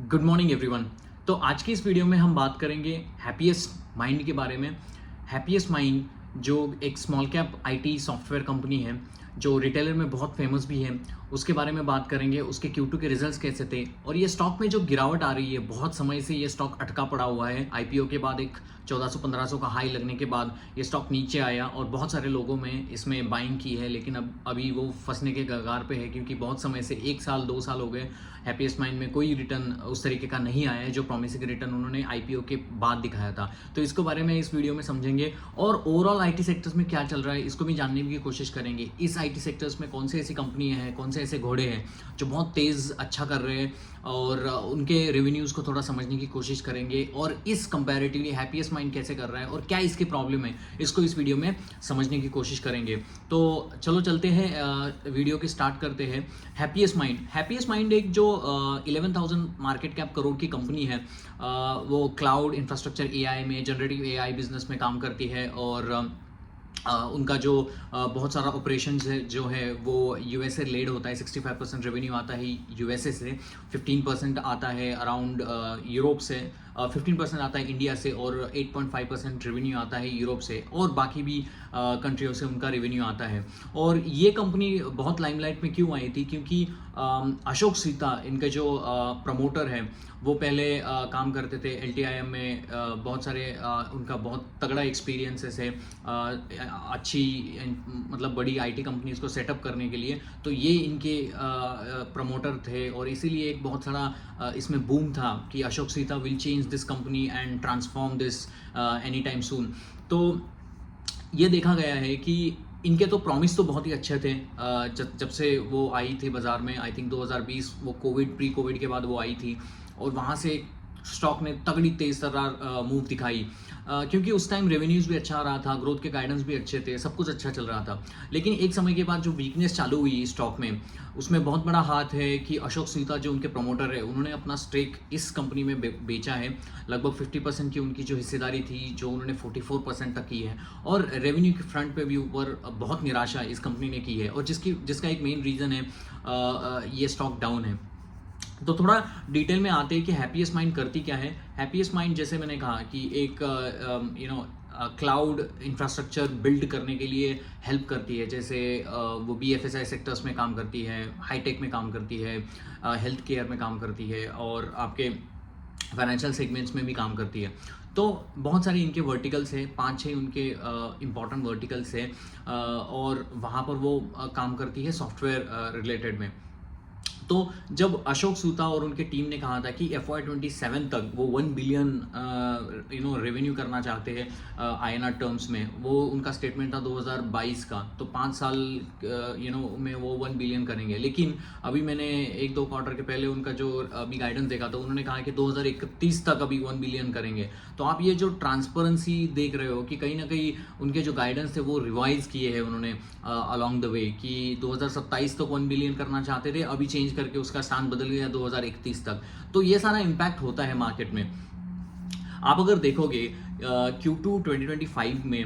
Good morning everyone. तो आज की इस वीडियो में हम बात करेंगे हैप्पीएस्ट माइंड के बारे में। हैप्पीएस्ट माइंड जो एक small cap IT software company है जो रिटेलर में बहुत फेमस भी है, उसके बारे में बात करेंगे। उसके Q2 के रिजल्ट्स कैसे थे और ये स्टॉक में जो गिरावट आ रही है, बहुत समय से ये स्टॉक अटका पड़ा हुआ है। आईपीओ के बाद एक 1400-1500 का हाई लगने के बाद ये स्टॉक नीचे आया और बहुत सारे लोगों में इसमें बाइंग की है, लेकिन अभी वो फंसने के कगार पे है क्योंकि बहुत समय से 1 साल 2 साल हो गए हैप्पीएस्ट माइंड में कोई रिटर्न उस तरीके का नहीं आया है जो प्रॉमिसिंग रिटर्न उन्होंने आईपीओ के बाद दिखाया था। तो इसके बारे में इस वीडियो में समझेंगे और ओवरऑल आईटी सेक्टर्स में क्या चल रहा है इसको भी जानने की कोशिश करेंगे। इस आईटी सेक्टर्स में कौन से ऐसी कंपनियां हैं, कौन से ऐसे घोड़े हैं जो बहुत तेज़ अच्छा कर रहे हैं और उनके रेवेन्यूज़ को थोड़ा समझने की कोशिश करेंगे और इस कंपैरेटिवली हैप्पीएस्ट माइंड कैसे कर रहा है और क्या इसकी प्रॉब्लम है, इसको इस वीडियो में समझने की कोशिश करेंगे। तो चलो चलते हैं, वीडियो की स्टार्ट करते हैं। हैप्पीएस्ट माइंड एक जो 11,000 मार्केट कैप करोड़ की कंपनी है, वो क्लाउड इंफ्रास्ट्रक्चर एआई में, जनरेटिव एआई बिजनेस में काम करती है और उनका जो बहुत सारा ऑपरेशंस है जो है वो यूएसए लेड होता है। 65% रेवेन्यू आता है यूएसए से, 15% आता है अराउंड यूरोप से, 15% आता है इंडिया से और 8.5% रेवेन्यू आता है यूरोप से और बाकी भी कंट्रियों से उनका रेवेन्यू आता है। और ये कंपनी बहुत लाइमलाइट में क्यों आई थी, क्योंकि अशोक सीता इनके जो प्रमोटर है वो पहले काम करते थे एलटीआईएम में। बहुत सारे उनका बहुत तगड़ा एक्सपीरियंसेस है अच्छी मतलब बड़ी आईटी कंपनीज को सेटअप करने के लिए। तो ये इनके प्रमोटर थे और इसीलिए एक बहुत सारा इसमें बूम था कि Ashok Sita will change this company and transform this any time soon. तो ये देखा गया है कि इनके तो प्रॉमिस तो बहुत ही अच्छे थे जब से वो आई थी बाज़ार में। आई थिंक 2020 वो प्री कोविड के बाद वो आई थी और वहाँ से स्टॉक ने तगड़ी तेज तर्रार मूव दिखाई क्योंकि उस टाइम रेवेन्यूज़ भी अच्छा आ रहा था, ग्रोथ के गाइडेंस भी अच्छे थे, सब कुछ अच्छा चल रहा था। लेकिन एक समय के बाद जो वीकनेस चालू हुई स्टॉक में, उसमें बहुत बड़ा हाथ है कि अशोक सीता जो उनके प्रमोटर है उन्होंने अपना स्टेक इस कंपनी में बेचा है। लगभग 50% की उनकी जो हिस्सेदारी थी जो उन्होंने 44% तक की है और रेवेन्यू के फ्रंट पे भी ऊपर बहुत निराशा इस कंपनी ने की है और जिसका एक मेन रीज़न है ये स्टॉक डाउन है। तो थोड़ा डिटेल में आते हैं कि हैप्पीएस्ट माइंड करती क्या है। हैप्पीएस्ट माइंड जैसे मैंने कहा कि एक क्लाउड इंफ्रास्ट्रक्चर बिल्ड करने के लिए हेल्प करती है। जैसे वो बीएफएसआई सेक्टर्स में काम करती है, हाईटेक में काम करती है, हेल्थ केयर में काम करती है और आपके फाइनेंशियल सेगमेंट्स में भी काम करती है। तो बहुत सारे इनके वर्टिकल्स हैं, 5-6 उनके इम्पॉर्टेंट वर्टिकल्स हैं और वहाँ पर वो काम करती है सॉफ्टवेयर रिलेटेड में। तो जब अशोक सूता और उनके टीम ने कहा था कि FY27 तक वो 1 बिलियन रेवेन्यू करना चाहते हैं INR टर्म्स में, वो उनका स्टेटमेंट था 2022 का। तो 5 साल में वो 1 बिलियन करेंगे। लेकिन अभी मैंने 1-2 क्वार्टर के पहले उनका जो अभी गाइडेंस देखा तो उन्होंने कहा कि 2031 तक अभी 1 बिलियन करेंगे। तो आप ये जो ट्रांसपेरेंसी देख रहे हो कि कहीं ना कहीं उनके जो गाइडेंस थे वो रिवाइज किए हैं उन्होंने अलॉन्ग द वे कि 2027 तक 1 बिलियन करना चाहते थे, अभी चेंज करके उसका स्थान बदल गया 2031 तक। तो ये सारा इम्पैक्ट होता है मार्केट में। आप अगर देखोगे Q2 2025 में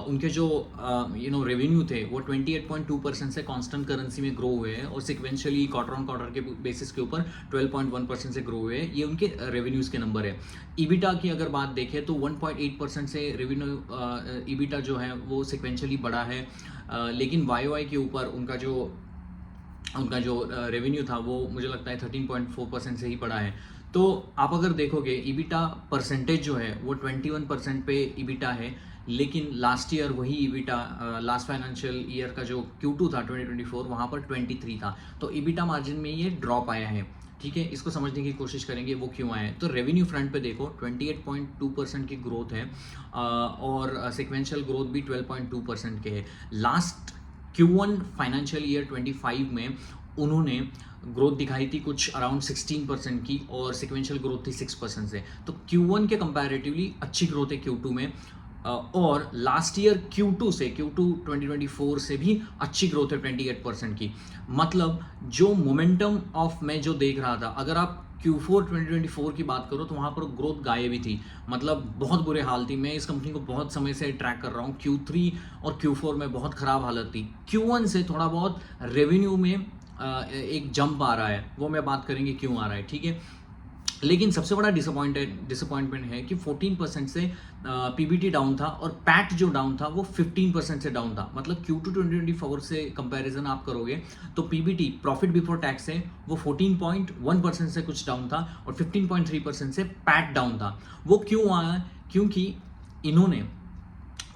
उनके जो रेवेन्यू थे वो 28.2% से कांस्टेंट करेंसी में ग्रो हुए हैं और सिक्वेंशियली क्वार्टर ऑन क्वार्टर के बेसिस के ऊपर 12.1% से ग्रो हुए हैं। ये उनके रेवेन्यूज़ के नंबर है। ईबिटा की अगर बात देखें तो 1.8% से रेवेन्यू ईबिटा जो है वो सिक्वेंशियली बढ़ा है, लेकिन वाई के ऊपर उनका जो रेवेन्यू था वो मुझे लगता है 13.4% से ही बढ़ा है। तो आप अगर देखोगे ईबिटा परसेंटेज जो है वो 21% पे ईबिटा है, लेकिन लास्ट ईयर वही ईबिटा लास्ट फाइनेंशियल ईयर का जो Q2 था 2024 वहाँ पर 23 था। तो ईबिटा मार्जिन में ये ड्रॉप आया है। ठीक है, इसको समझने की कोशिश करेंगे वो क्यों आया है। तो रेवेन्यू फ्रंट पे देखो 28.2% की ग्रोथ है और सिक्वेंशियल ग्रोथ भी 12.2% के है। लास्ट Q1 फाइनेंशियल ईयर 25 में उन्होंने ग्रोथ दिखाई थी कुछ अराउंड 16% की और सिक्वेंशियल ग्रोथ थी 6% से। तो Q1 के कंपैरेटिवली अच्छी ग्रोथ है Q2 में और लास्ट ईयर Q2 2024 से भी अच्छी ग्रोथ है 28% की। मतलब जो मोमेंटम ऑफ मैं जो देख रहा था, अगर आप Q4 2024 की बात करो तो वहाँ पर ग्रोथ गायब ही थी, मतलब बहुत बुरे हाल थी। मैं इस कंपनी को बहुत समय से ट्रैक कर रहा हूँ। Q3 और Q4 में बहुत ख़राब हालत थी। Q1 से थोड़ा बहुत रेवेन्यू में एक जंप आ रहा है, वो मैं बात करेंगे क्यों आ रहा है। ठीक है, लेकिन सबसे बड़ा डिसअपॉइंटमेंट है कि 14% से पीबीटी डाउन था और पैट जो डाउन था वो 15% से डाउन था। मतलब Q2 2024 से कंपैरिजन आप करोगे तो पीबीटी प्रॉफिट बिफोर टैक्स है वो 14.1% से कुछ डाउन था और 15.3% से पैट डाउन था। वो क्यों आया? क्योंकि इन्होंने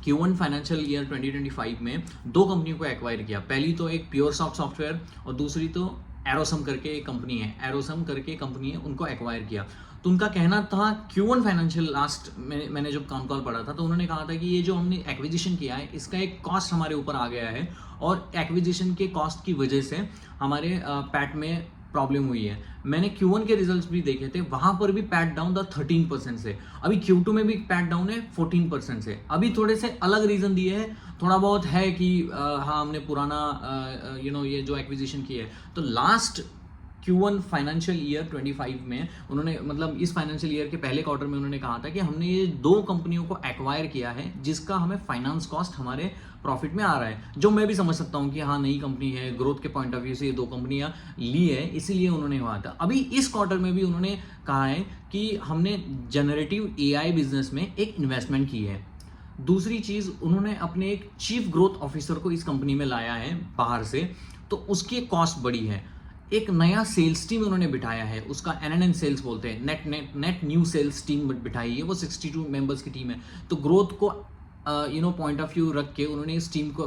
Q1 फाइनेंशियल ईयर 2025 में दो कंपनियों को एक्वायर किया। पहली तो एक प्योरसॉफ्ट सॉफ्टवेयर और दूसरी तो एरोसम करके एक कंपनी है, उनको एक्वायर किया। तो उनका कहना था Q1 फाइनेंशियल लास्ट में मैंने जब कॉल पढ़ा था तो उन्होंने कहा था कि ये जो हमने एक्विजिशन किया है इसका एक कॉस्ट हमारे ऊपर आ गया है और एक्विजिशन के कॉस्ट की वजह से हमारे पैट में प्रॉब्लम हुई है। मैंने Q1 के रिजल्ट्स भी देखे थे, वहां पर भी पैट डाउन था 13% से। अभी Q2 में भी पैट डाउन है 14% से। अभी थोड़े से अलग रीजन दिए हैं, थोड़ा बहुत है कि हाँ हमने पुराना ये जो एक्विजिशन की है। तो लास्ट Q1 फाइनेंशियल ईयर 25 में उन्होंने, मतलब इस फाइनेंशियल ईयर के पहले क्वार्टर में उन्होंने कहा था कि हमने ये दो कंपनियों को एक्वायर किया है जिसका हमें फाइनेंस कॉस्ट हमारे प्रॉफिट में आ रहा है, जो मैं भी समझ सकता हूँ कि हाँ नई कंपनी है, ग्रोथ के पॉइंट ऑफ व्यू से ये दो कंपनियां ली है, इसीलिए उन्होंने हुआ था। अभी इस क्वार्टर में भी उन्होंने कहा है कि हमने जनरेटिव AI बिजनेस में एक इन्वेस्टमेंट की है। दूसरी चीज, उन्होंने अपने एक चीफ ग्रोथ ऑफिसर को इस कंपनी में लाया है बाहर से, तो उसकी कॉस्ट बड़ी है। एक नया सेल्स टीम उन्होंने बिठाया है, उसका NNN सेल्स बोलते हैं, नेट न्यू सेल्स टीम बिठाई है, वो 62 मेंबर्स की टीम है। तो ग्रोथ को पॉइंट ऑफ व्यू रख के उन्होंने इस टीम को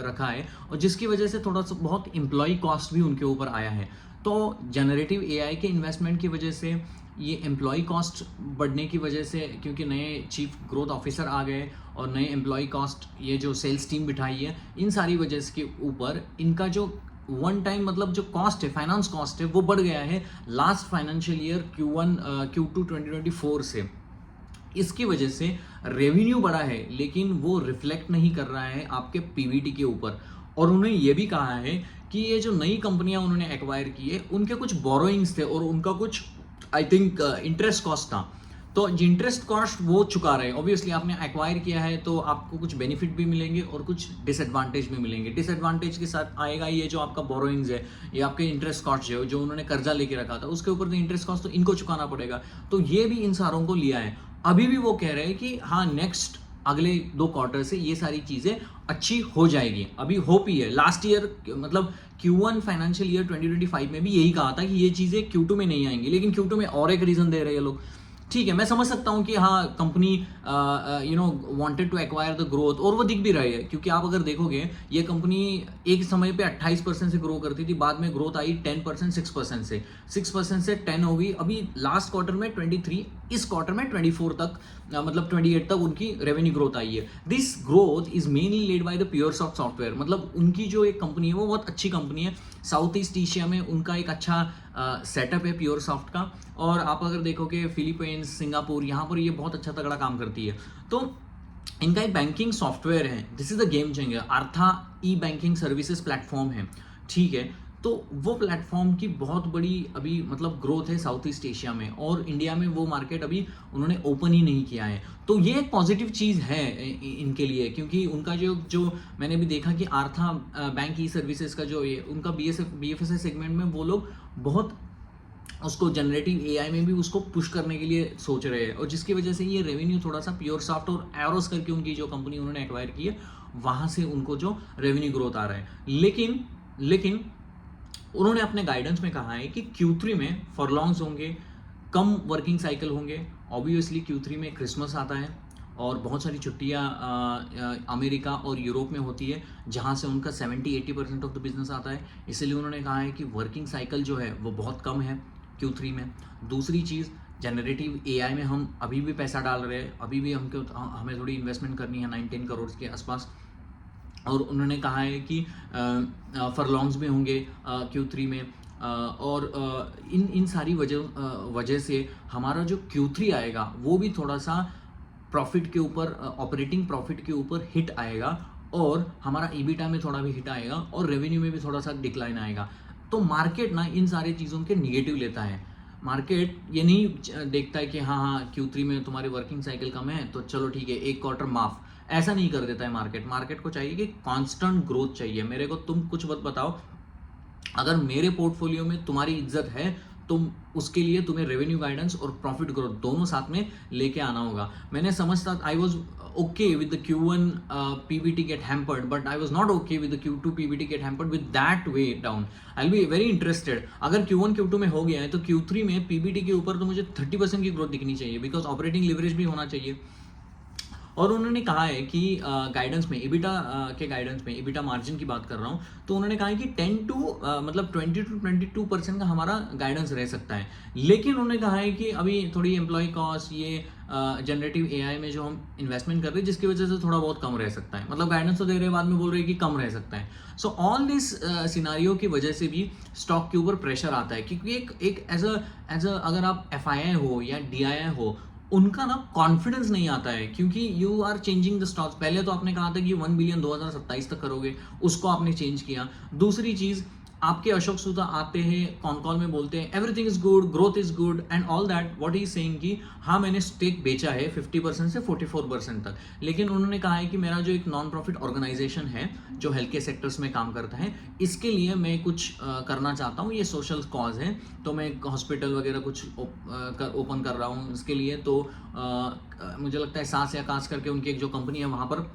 रखा है और जिसकी वजह से थोड़ा सा बहुत एम्प्लॉय कॉस्ट भी उनके ऊपर आया है। तो जनरेटिव AI के इन्वेस्टमेंट की वजह से, ये एम्प्लॉय कॉस्ट बढ़ने की वजह से, क्योंकि नए चीफ ग्रोथ ऑफिसर आ गए और नए एम्प्लॉय कॉस्ट, ये जो सेल्स टीम बिठाई है, इन सारी वजह के ऊपर इनका जो वन टाइम मतलब जो कॉस्ट है, फाइनेंस कॉस्ट है, वो बढ़ गया है लास्ट फाइनेंशियल ईयर Q2 2024 से। इसकी वजह से रेवेन्यू बढ़ा है लेकिन वो रिफ्लेक्ट नहीं कर रहा है आपके पीवीटी के ऊपर। और उन्होंने ये भी कहा है कि ये जो नई कंपनियां उन्होंने एक्वायर की है उनके कुछ बोरोइंग्स थे और उनका कुछ आई थिंक इंटरेस्ट कॉस्ट था, तो इंटरेस्ट कॉस्ट वो चुका रहे हैं। ऑब्वियसली आपने एक्वायर किया है तो आपको कुछ बेनिफिट भी मिलेंगे और कुछ डिसएडवांटेज भी मिलेंगे। डिसएडवांटेज के साथ आएगा ये जो आपका बोरोइंग्स है, ये आपके इंटरेस्ट कॉस्ट जो उन्होंने कर्जा लेके रखा था उसके ऊपर तो इंटरेस्ट कॉस्ट तो इनको चुकाना पड़ेगा, तो ये भी इन सारों को लिया है। अभी भी वो कह रहे हैं कि हाँ नेक्स्ट अगले 2 क्वार्टर से ये सारी चीजें अच्छी हो जाएगी। अभी होप ही है। लास्ट ईयर मतलब Q1 फाइनेंशियल ईयर 2025 में भी यही कहा था कि ये चीजें Q2 में नहीं आएंगी, लेकिन Q2 में और एक रीजन दे रहे हैं लोग। ठीक है, मैं समझ सकता हूँ कि हाँ company wanted to acquire the growth, और वो दिख भी रही है क्योंकि आप अगर देखोगे ये कंपनी एक समय पे 28% से ग्रो करती थी, बाद में ग्रोथ आई 10%, 6% से 10 हो गई, अभी लास्ट क्वार्टर में 23, इस क्वार्टर में 24 तक मतलब 28 तक उनकी रेवेन्यू ग्रोथ आई है। This growth is mainly led by the Puresoft software. मतलब उनकी जो एक कंपनी है वो बहुत अच्छी कंपनी है, साउथ ईस्ट एशिया में उनका एक अच्छा सेटअप है प्योरसॉफ्ट का। और आप अगर देखोगे फिलीपींस, सिंगापुर, यहाँ पर ये बहुत अच्छा तगड़ा काम करती है। तो इनका एक बैंकिंग सॉफ्टवेयर है, this is the game changer. Arttha e banking services platform है, ठीक है। तो वो प्लेटफॉर्म की बहुत बड़ी अभी मतलब ग्रोथ है साउथ ईस्ट एशिया में, और इंडिया में वो मार्केट अभी उन्होंने ओपन ही नहीं किया है। तो ये एक पॉजिटिव चीज़ है इनके लिए, क्योंकि उनका जो मैंने भी देखा कि आर्था बैंक ई सर्विसेज का जो ये उनका BFSI सेगमेंट में वो लोग बहुत उसको जनरेटिव AI में भी उसको पुश करने के लिए सोच रहे हैं, और जिसकी वजह से ये रेवेन्यू थोड़ा सा प्योरसॉफ्ट और एरोस करके उनकी जो कंपनी उन्होंने एक्वायर की है वहाँ से उनको जो रेवेन्यू ग्रोथ आ रहा है। लेकिन उन्होंने अपने गाइडेंस में कहा है कि Q3 में फॉरलॉन्ग्स होंगे, कम वर्किंग साइकिल होंगे। ऑब्वियसली Q3 में क्रिसमस आता है और बहुत सारी छुट्टियां अमेरिका और यूरोप में होती है, जहां से उनका 70-80% ऑफ द बिजनेस आता है। इसलिए उन्होंने कहा है कि वर्किंग साइकिल जो है वो बहुत कम है Q3 में। दूसरी चीज़, जनरेटिव AI में हम अभी भी पैसा डाल रहे हैं, अभी भी हमें थोड़ी इन्वेस्टमेंट करनी है 9-10 करोड़ के आसपास। और उन्होंने कहा है कि फरलॉन्ग्स में होंगे Q3 में, और इन सारी वजह से हमारा जो Q3 आएगा वो भी थोड़ा सा प्रॉफिट के ऊपर, ऑपरेटिंग प्रॉफिट के ऊपर हिट आएगा, और हमारा EBITDA में थोड़ा भी हिट आएगा, और रेवेन्यू में भी थोड़ा सा डिक्लाइन आएगा। तो मार्केट ना इन सारी चीज़ों के निगेटिव लेता है। मार्केट ये नहीं देखता है कि हाँ Q3 में तुम्हारी वर्किंग साइकिल कम है तो चलो ठीक है एक क्वार्टर माफ, ऐसा नहीं कर देता है मार्केट को चाहिए कि कांस्टेंट ग्रोथ चाहिए। मेरे को तुम कुछ मत बताओ, अगर मेरे पोर्टफोलियो में तुम्हारी इज्जत है तुम उसके लिए तुम्हें रेवेन्यू गाइडेंस और प्रॉफिट ग्रोथ दोनों साथ में लेके आना होगा। मैंने समझता, I was okay with the Q1 PBT get hampered, but I was not okay with the Q2 PBT get hampered with that way down. I'll be very interested. अगर Q1 Q2 में हो गया है तो Q3 में PBT के ऊपर तो मुझे 30% की ग्रोथ दिखनी चाहिए, बिकॉज ऑपरेटिंग लिवरेज भी होना चाहिए। और उन्होंने कहा है कि गाइडेंस में इबिटा के गाइडेंस में इबिटा मार्जिन की बात कर रहा हूँ, तो उन्होंने कहा है कि 20 to 22% का हमारा गाइडेंस रह सकता है। लेकिन उन्होंने कहा है कि अभी थोड़ी एम्प्लॉय कॉस्ट, ये जनरेटिव एआई में जो हम इन्वेस्टमेंट कर रहे हैं, जिसकी वजह से थोड़ा बहुत कम रह सकता है। मतलब गाइडेंस तो दे रहे हैं, बाद में बोल रहे हैं कि कम रह सकता है। सो ऑल दिस सिनारियो की वजह से भी स्टॉक के ऊपर प्रेशर आता है, क्योंकि एक एज अ अगर आप एफआईआई हो या डीआईआई हो, उनका ना कॉन्फिडेंस नहीं आता है, क्योंकि you are changing the stocks. पहले तो आपने कहा था कि 1 बिलियन 2027 तक करोगे, उसको आपने चेंज किया। दूसरी चीज, आपके अशोक सूदा आते हैं कॉन कॉल में बोलते हैं everything is good, growth is good and all that, what he saying कि हाँ मैंने स्टेक बेचा है 50% से 44% तक। लेकिन उन्होंने कहा है कि मेरा जो एक नॉन प्रॉफिट ऑर्गेनाइजेशन है जो हेल्थ केयर सेक्टर्स में काम करता है, इसके लिए मैं कुछ करना चाहता हूँ, ये सोशल कॉज है, तो मैं हॉस्पिटल वगैरह कुछ ओपन कर रहा हूँ इसके लिए। तो मुझे लगता है सांस या कांस करके उनकी एक जो कंपनी है वहाँ पर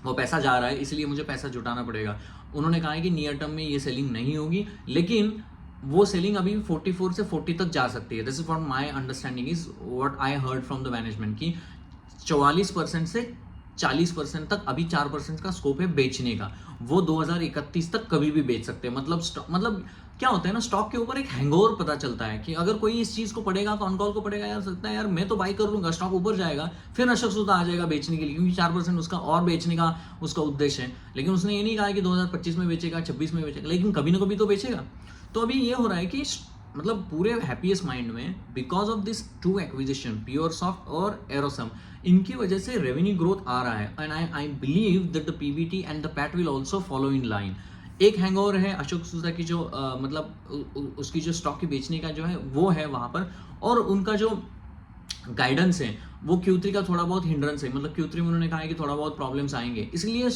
वो पैसा जा रहा है, इसलिए मुझे पैसा जुटाना पड़ेगा। उन्होंने कहा है कि नियर टर्म में ये सेलिंग नहीं होगी, लेकिन वो सेलिंग अभी 44 से 40 तक जा सकती है। This is what my understanding is, what I heard from the management की 44% से 40% तक अभी 4% का स्कोप है बेचने का। वो 2031 तक कभी भी बेच सकते हैं। मतलब क्या होता है ना, स्टॉक के ऊपर एक हैंगओवर पता चलता है कि अगर कोई इस चीज को पढ़ेगा, कॉन कॉल को पढ़ेगा, यार सकता है यार मैं तो बाई कर लूंगा, स्टॉक ऊपर जाएगा, फिर अशोक सूदा आ जाएगा बेचने के लिए, क्योंकि 4% उसका और बेचने का उसका उद्देश्य है। लेकिन उसने ये नहीं कहा कि 2025 में बेचेगा, 26 में बेचेगा, लेकिन कभी ना कभी तो बेचेगा। तो अभी ये हो रहा है कि मतलब पूरे हैप्पीएस्ट माइंड में बिकॉज ऑफ दिस 2 एक्विजिशन, प्योरसॉफ्ट और एरोसम, इनकी वजह से रेवेन्यू ग्रोथ आ रहा है। And I believe that the PBT and the PAT will also follow in line. एक हैंगओवर है अशोक सूदा की जो मतलब उसकी जो स्टॉक की बेचने का जो है वो है वहां पर, और उनका जो गाइडेंस है वो Q3 का थोड़ा बहुत हिंड्रेंस है। मतलब Q3 में उन्होंने कहा है कि थोड़ा बहुत प्रॉब्लम्स आएंगे, इसलिए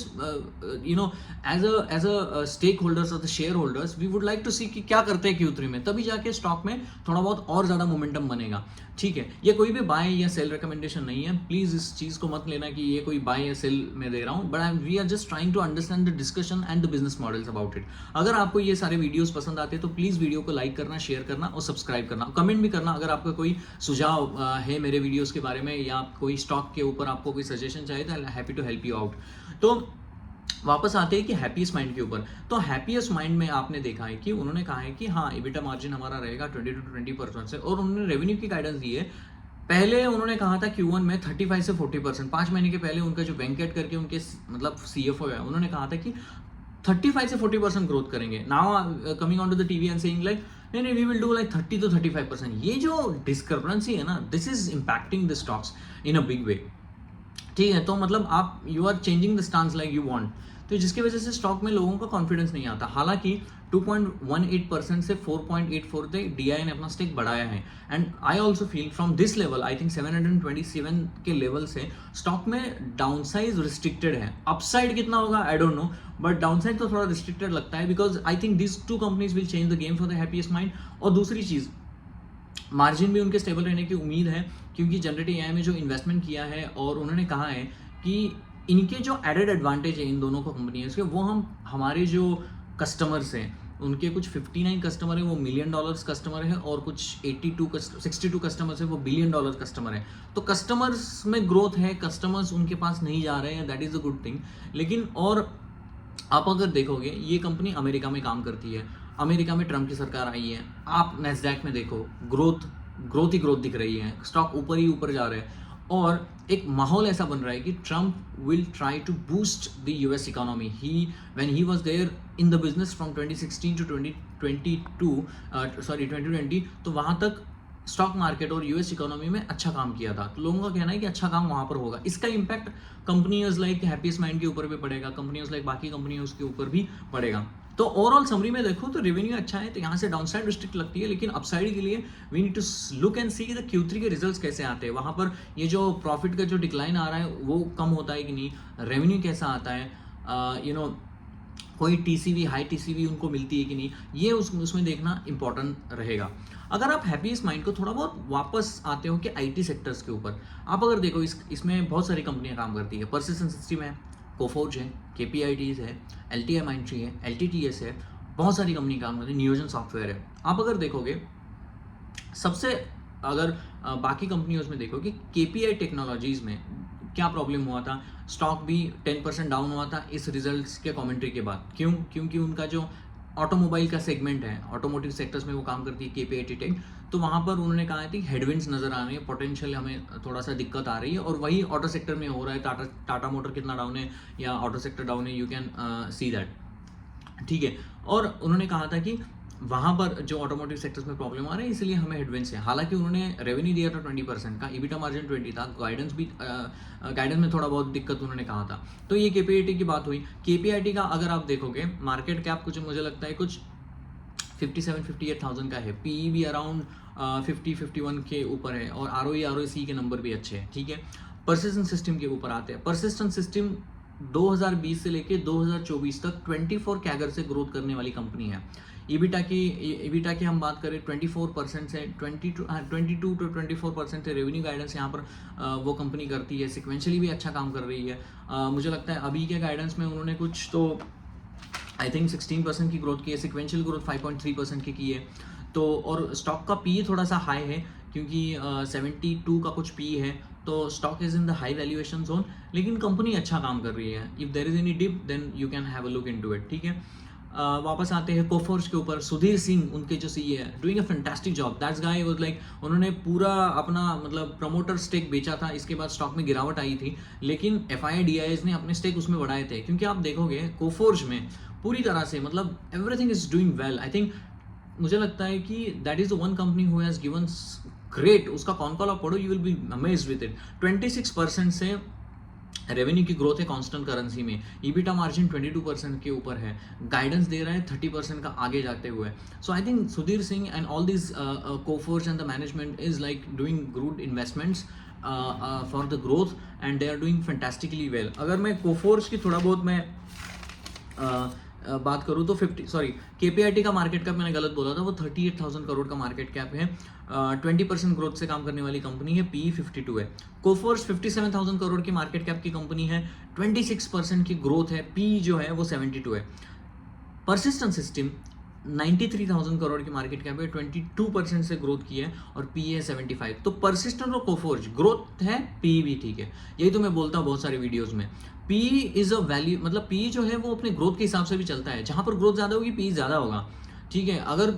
you know as a stakeholders और the shareholders we would like to see कि क्या करते हैं Q3 में, तभी जाके स्टॉक में थोड़ा बहुत और ज़्यादा मोमेंटम बनेगा। ठीक है, ये कोई भी बाय या सेल रिकमेंडेशन नहीं है, प्लीज़ इस चीज़ को मत लेना कि ये कोई बाय या सेल में दे रहा हूँ, but we are just trying to understand the discussion and the business models about it. अगर आपको ये सारे वीडियोस पसंद आते हैं तो प्लीज़ वीडियो को लाइक करना, शेयर करना और सब्सक्राइब करना, कमेंट भी करना अगर आपका कोई सुझाव है मेरे वीडियोस के बारे में, या कोई स्टॉक के ऊपर आपको कोई सजेशन चाहिए तो I am happy to help you out. तो वापस आते हैं कि हैप्पीएस्ट माइंड के ऊपर। तो हैप्पीएस्ट माइंड में आपने देखा है कि उन्होंने कहा है कि हाँ इबिटा मार्जिन हमारा रहेगा 20 to 20% से, और उन्होंने रेवेन्यू की गाइडेंस दी है। पहले उन्होंने कहा था Q1 में 35 से 40%, 5 महीने के पहले उनका जो वेंकट करके उनके मतलब CFO है, उन्होंने कहा था कि 35 से 40% ग्रोथ करेंगे। Now coming on to the TV and saying like नहीं we will do like 30 to 35%। ये जो डिस्क्रपेंसी है ना, this is impacting the stocks in a big way. ठीक है, तो मतलब आप you are changing the stance like you want, तो जिसकी वजह से स्टॉक में लोगों का कॉन्फिडेंस नहीं आता। हालांकि 2.18% से 4.84 तक डीआई ने अपना स्टेक बढ़ाया है, and I also feel from this level, I think 727 के लेवल से स्टॉक में डाउनसाइड रिस्ट्रिक्टेड है। अपसाइड कितना होगा I don't know, but downside तो थोड़ा रिस्ट्रिक्टेड लगता है, because I think this 2 companies will change the game for the happiest mind. और दूसरी चीज़, मार्जिन भी उनके स्टेबल रहने की उम्मीद है, क्योंकि जनरेटिव एआई में जो इन्वेस्टमेंट किया है, और उन्होंने कहा है कि इनके जो एडेड एडवांटेज है इन दोनों को कंपनियों के, वो हम हमारे जो कस्टमर्स हैं, उनके कुछ 59 कस्टमर है वो $1 मिलियन कस्टमर है, और कुछ 62 कस्टमर्स है वो $1 बिलियन कस्टमर है। तो कस्टमर्स में ग्रोथ है, कस्टमर्स उनके पास नहीं जा रहे हैं, that is a good thing. लेकिन और आप अगर देखोगे, ये कंपनी अमेरिका में काम करती है, अमेरिका में ट्रम्प की सरकार आई है, आप नैस्डैक में देखो ग्रोथ ही ग्रोथ दिख रही है, स्टॉक ऊपर ही ऊपर जा रहे हैं, और एक माहौल ऐसा बन रहा है कि Trump will try to boost the US economy. When he was there in the business from 2016 to 2020, तो वहाँ तक स्टॉक मार्केट और यूएस इकोनॉमी में अच्छा काम किया था। तो लोगों का कहना है कि अच्छा काम वहाँ पर होगा, इसका impact companies like happiest Minds के ऊपर भी पड़ेगा, कंपनीज लाइक बाकी कंपनियों के ऊपर भी पड़ेगा। तो ओवरऑल समरी में देखो तो रेवेन्यू अच्छा है, तो यहाँ से डाउनसाइड रिस्ट्रिक्ट लगती है, लेकिन अपसाइड के लिए we need to look and see the Q3 के रिजल्ट्स कैसे आते हैं, वहाँ पर ये जो प्रॉफिट का जो डिक्लाइन आ रहा है वो कम होता है कि नहीं, रेवेन्यू कैसा आता है, कोई टीसीवी हाई टीसीवी उनको मिलती है कि नहीं, ये उसमें देखना इंपॉर्टेंट रहेगा। अगर आप हैप्पीएस्ट माइंड को थोड़ा बहुत वापस आते हो कि आईटी सेक्टर्स के ऊपर, आप अगर देखो इसमें बहुत सारी कंपनियां काम करती है। पर्सिस्टेंट सिस्टम है, कोफोर्ज है, केपीआईटीज है, एलटीआई माइंडट्री है, एलटीटीएस है, बहुत सारी कंपनी काम करती है, नियोजन सॉफ्टवेयर है। आप अगर देखोगे सबसे, अगर बाकी कंपनियों में देखो कि केपीआई टेक्नोलॉजीज में क्या प्रॉब्लम हुआ था, स्टॉक भी 10% डाउन हुआ था इस रिजल्ट्स के कमेंट्री के बाद। क्यों? क्योंकि उनका जो ऑटोमोबाइल का सेगमेंट है, ऑटोमोटिव सेक्टर्स में वो काम करती है केपीआई टेक, तो वहाँ पर उन्होंने कहा थी हेडविंड्स नजर आ रही है, पोटेंशियल हमें थोड़ा सा दिक्कत आ रही है, और वही ऑटो सेक्टर में हो रहा है। टाटा मोटर कितना डाउन है या ऑटो सेक्टर डाउन है, यू कैन सी दैट, ठीक है। और उन्होंने कहा था कि वहाँ पर जो ऑटोमोटिव सेक्टर्स में प्रॉब्लम आ रही है, इसलिए हमें हेडविंड्स है। हालांकि उन्होंने रेवेन्यू दिया था 20% का, ईबिटा मार्जिन 20 था, गाइडेंस भी गाइडेंस में थोड़ा बहुत दिक्कत उन्होंने कहा था। तो ये केपीआईटी की बात हुई। केपीआईटी का अगर आप देखोगे मार्केट कैप कुछ मुझे लगता है कुछ 57-58,000 का है, पीई भी अराउंड 50-51 के ऊपर है, और आरओई के नंबर भी अच्छे हैं, ठीक है। परसिस्टेंट सिस्टम के ऊपर आते हैं। परसिस्टेंट सिस्टम 2020 से लेके 2024 तक 24 कैगर से ग्रोथ करने वाली कंपनी है। ईबिटा की हम बात करें 24% से 22 टू 24% से रेवेन्यू गाइडेंस यहाँ पर वो कंपनी करती है। सिक्वेंशली भी अच्छा काम कर रही है। मुझे लगता है अभी के गाइडेंस में उन्होंने कुछ तो आई थिंक 16% की ग्रोथ की है, सिक्वेंशियल ग्रोथ 5.3% की है। तो और स्टॉक का पी थोड़ा सा हाई है, क्योंकि 72 का कुछ पी है, तो stock is in the high valuation zone, लेकिन कंपनी अच्छा काम कर रही है। If there is any dip then you can have a look into it, ठीक है। वापस आते हैं कोफोर्ज के ऊपर। सुधीर सिंह उनके जो सीईओ है, doing a fantastic job. That's guy was like, उन्होंने पूरा अपना मतलब प्रमोटर स्टेक बेचा था, इसके बाद स्टॉक में गिरावट आई थी, लेकिन एफआईआईडीआईएस ने अपने स्टेक उसमें बढ़ाए थे। क्योंकि आप देखोगे कोफोर्ज में पूरी तरह से मतलब everything is doing well. I think मुझे लगता है कि that is the one company who has given great, उसका कॉन कॉल आप पढ़ो, you will be amazed with it. 26% से रेवेन्यू की ग्रोथ है कांस्टेंट करेंसी में, ईबिटा मार्जिन 22% के ऊपर है, गाइडेंस दे रहा है 30% का आगे जाते हुए। So I think Sudhir Singh and all this Coforge and the management is like doing good investments for the growth, and they are doing fantastically well. अगर मैं कोफोर्ज की थोड़ा बहुत मैं बात करूँ तो केपीआईटी का मार्केट कैप मैंने गलत बोला था, वो 38,000 करोड़ का मार्केट कैप है। 20% ग्रोथ से काम करने वाली कंपनी है, पी 52 है। कोफोर्स 57,000 करोड़ की मार्केट कैप की कंपनी है, 26% की ग्रोथ है, पी जो है वो 72 है। परसिस्टेंट सिस्टम 93,000 करोड़ की मार्केट कैप है, 22% से ग्रोथ की है, और पी है 75। तो परसिस्टेंट और कोफोर्ज ग्रोथ है, पी भी ठीक है। यही तो मैं बोलता हूँ बहुत सारे वीडियोस में, पी इज अ वैल्यू, मतलब पी जो है वो अपने ग्रोथ के हिसाब से भी चलता है। जहां पर ग्रोथ ज्यादा होगी पी ज्यादा होगा, ठीक है। अगर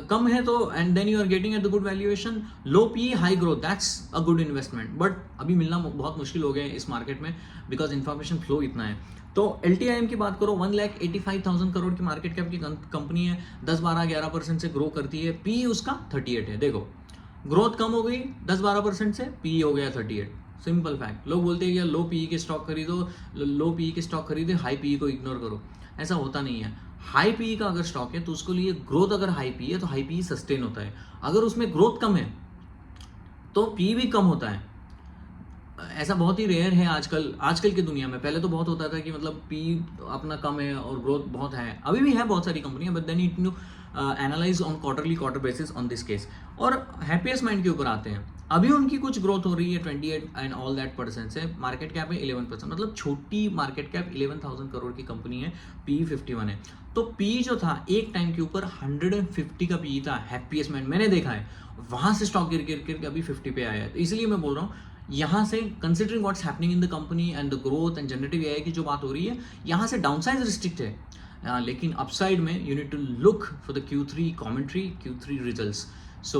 कम है तो and then you are getting at the good valuation, low P high growth, that's a good investment. But अभी मिलना बहुत मुश्किल हो गया है इस मार्केट में, बिकॉज इन्फॉर्मेशन फ्लो इतना है। तो LTIM की बात करो, 1,85,000 करोड़ की मार्केट कैप की कंपनी है, 10-12-11% से ग्रो करती है, पी उसका 38 है। देखो ग्रोथ कम हो गई 10-12% से, पी हो गया 38, सिंपल फैक्ट। लोग बोलते हैं कि लो पी के स्टॉक खरीदो, लो पी के स्टॉक खरीदे, हाई पी को इग्नोर करो, ऐसा होता नहीं है। हाई पी का अगर स्टॉक है तो उसके लिए ग्रोथ, अगर हाई पी है तो हाई पी सस्टेन होता है, अगर उसमें ग्रोथ कम है तो पी भी कम होता है। ऐसा बहुत ही रेयर है आजकल की दुनिया में। पहले तो बहुत होता था कि मतलब पी अपना कम है और ग्रोथ बहुत है, अभी भी है बहुत सारी कंपनियां, but then you need to analyse on quarter basis on this case. और हैप्पीएस्ट माइंड के ऊपर आते हैं, अभी उनकी कुछ ग्रोथ हो रही है 28 एंड ऑल दैट परसेंट से, मार्केट कैप है 11%, मतलब छोटी मार्केट कैप, 11,000 करोड़ की कंपनी है, पी 51 है। तो पी जो था एक टाइम के ऊपर 150 का पी था हैप्पीएस्ट माइंड, मैंने देखा है, वहां से स्टॉक गिर के अभी 50 पे आया है। तो इसलिए मैं बोल रहा हूँ, यहाँ से considering what's happening in the company and the growth and generative AI की जो बात हो रही है, यहाँ से डाउनसाइड रिस्ट्रिक्ट है, लेकिन अपसाइड में you need to look for the Q3 commentary, Q3 results. So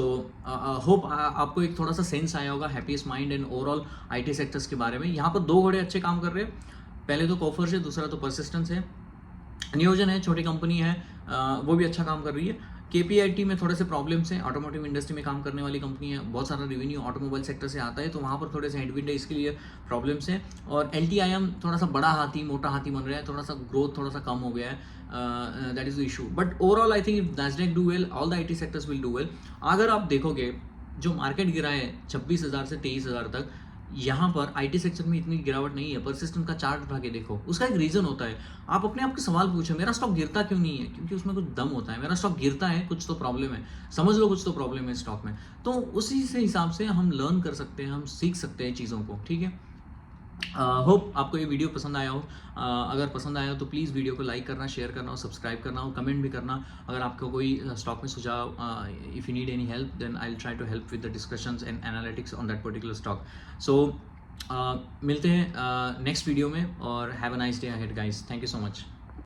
hope आपको एक थोड़ा सा सेंस आया होगा Happiest Mind and overall IT sectors के बारे में। यहाँ पर दो घोड़े अच्छे काम कर रहे हैं, पहले तो कोफर्स है, दूसरा तो परसिस्टेंस है। नियोजन है, छोटी कंपनी है, वो भी अच्छा काम कर रही है। केपीआईटी में थोड़े से प्रॉब्लम्स हैं, ऑटोमोटिव इंडस्ट्री में काम करने वाली कंपनी है, बहुत सारा रेवेन्यू ऑटोमोबाइल सेक्टर से आता है, तो वहाँ पर थोड़े से हेडविंड है, इसके लिए प्रॉब्लम्स हैं। और LTIM थोड़ा सा बड़ा हाथी, मोटा हाथी बन रहा है, थोड़ा सा ग्रोथ थोड़ा सा कम हो गया है, that is the issue. But overall I think if Nasdaq do well, all the IT sectors will do well. अगर आप देखोगे जो मार्केट गिरा है 26,000 से 23,000 तक, यहाँ पर आईटी सेक्टर में इतनी गिरावट नहीं है। परसिस्टेंट का चार्ट उठा के देखो, उसका एक रीज़न होता है। आप अपने आप के सवाल पूछो, मेरा स्टॉक गिरता क्यों नहीं है? क्योंकि उसमें कुछ दम होता है। मेरा स्टॉक गिरता है, कुछ तो प्रॉब्लम है, समझ लो कुछ तो प्रॉब्लम है स्टॉक में। तो उसी से हिसाब से हम लर्न कर सकते हैं, हम सीख सकते हैं चीज़ों को, ठीक है। होप आपको ये वीडियो पसंद आया हो। अगर पसंद आया हो तो प्लीज़ वीडियो को लाइक करना, शेयर करना और सब्सक्राइब करना और कमेंट भी करना। अगर आपको कोई स्टॉक में सुझाव, if you need any help then I will try to help with the discussions and analytics on that particular stock. So मिलते हैं नेक्स्ट वीडियो में और have a nice day ahead guys. Thank you so much.